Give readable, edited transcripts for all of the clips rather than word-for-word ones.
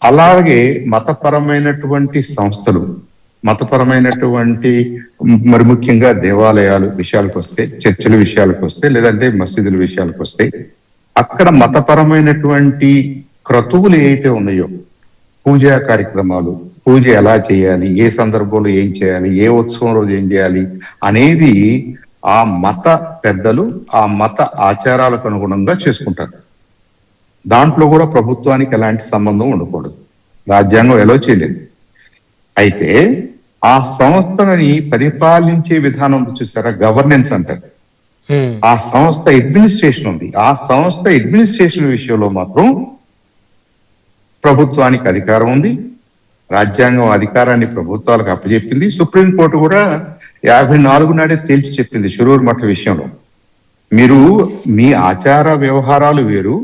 అలాగే మతపరమైనటువంటి సంస్థలు, మతపరమైనటువంటి మరి ముఖ్యంగా దేవాలయాలు విషయాలకు వస్తే, చర్చిల విషయాలకు వస్తే, లేదంటే మసీదుల విషయాలకు వస్తే, అక్కడ మతపరమైనటువంటి క్రతువులు ఏవైతే ఉన్నాయో, పూజా కార్యక్రమాలు, పూజ ఎలా చేయాలి, ఏ సందర్భంలో ఏం చేయాలి, ఏ ఉత్సవం రోజు ఏం చేయాలి అనేది ఆ మత పెద్దలు ఆ మత ఆచారాలకు అనుగుణంగా చేసుకుంటారు. దాంట్లో కూడా ప్రభుత్వానికి ఎలాంటి సంబంధం ఉండకూడదు. రాజ్యాంగం ఎలా చేయలేదు. అయితే ఆ సంస్థని పరిపాలించే విధానం ఉంది చూసారా, గవర్నెన్స్ అంటారు. ఆ సంస్థ అడ్మినిస్ట్రేషన్ ఉంది. ఆ సంస్థ అడ్మినిస్ట్రేషన్ విషయంలో మాత్రం ప్రభుత్వానికి అధికారం ఉంది. రాజ్యాంగం అధికారాన్ని ప్రభుత్వాలకు అప్పచెప్పింది. సుప్రీంకోర్టు కూడా 54 నాడే తేల్చి చెప్పింది షురూర్ మఠ విషయంలో. మీరు మీ ఆచార వ్యవహారాలు వేరు,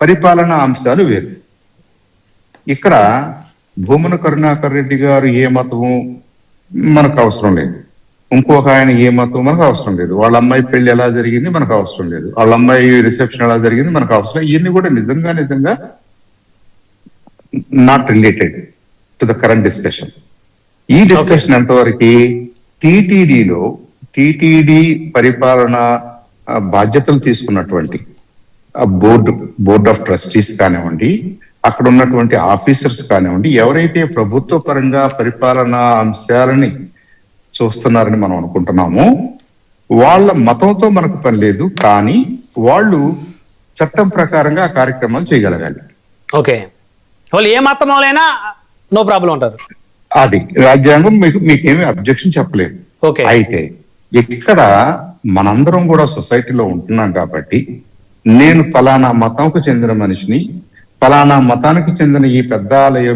పరిపాలనా అంశాలు వేరు. ఇక్కడ భూమన కరుణాకర్ రెడ్డి గారు ఏ మతము మనకు అవసరం లేదు, ఇంకొక ఆయన ఏ మతం మనకు అవసరం లేదు, వాళ్ళ అమ్మాయి పెళ్లి ఎలా జరిగింది మనకు అవసరం లేదు, వాళ్ళ అమ్మాయి రిసెప్షన్ ఎలా జరిగింది మనకు అవసరం లేదు. ఇవన్నీ కూడా నిజంగా not related to the current discussion. ఈ డిస్కషన్ ఎంతవరకు టిటిడి పరిపాలన బాధ్యతలు తీసుకున్నటువంటి బోర్డ్ ఆఫ్ ట్రస్టీస్ కానివ్వండి, అక్కడ ఉన్నటువంటి ఆఫీసర్స్ కానివ్వండి, ఎవరైతే ప్రభుత్వ పరంగా పరిపాలనా అంశాలని చూస్తున్నారని మనం అనుకుంటున్నామో, వాళ్ళ మతంతో మనకు పని లేదు, కానీ వాళ్ళు చట్టం ప్రకారంగా ఆ కార్యక్రమాలు చేయగలగాలి. ఓకే, వాళ్ళు ఏ మతం వాళ్ళైనా నో ప్రాబ్లం అంటారు. అది రాజ్యాంగం మీకేమీ అబ్జెక్షన్ చెప్పలేదు. అయితే ఇక్కడ మనందరం కూడా సొసైటీలో ఉంటున్నాం కాబట్టి, నేను ఫలానా మతంకు చెందిన మనిషిని, ఫలానా మతానికి చెందిన ఈ పెద్ద ఆలయం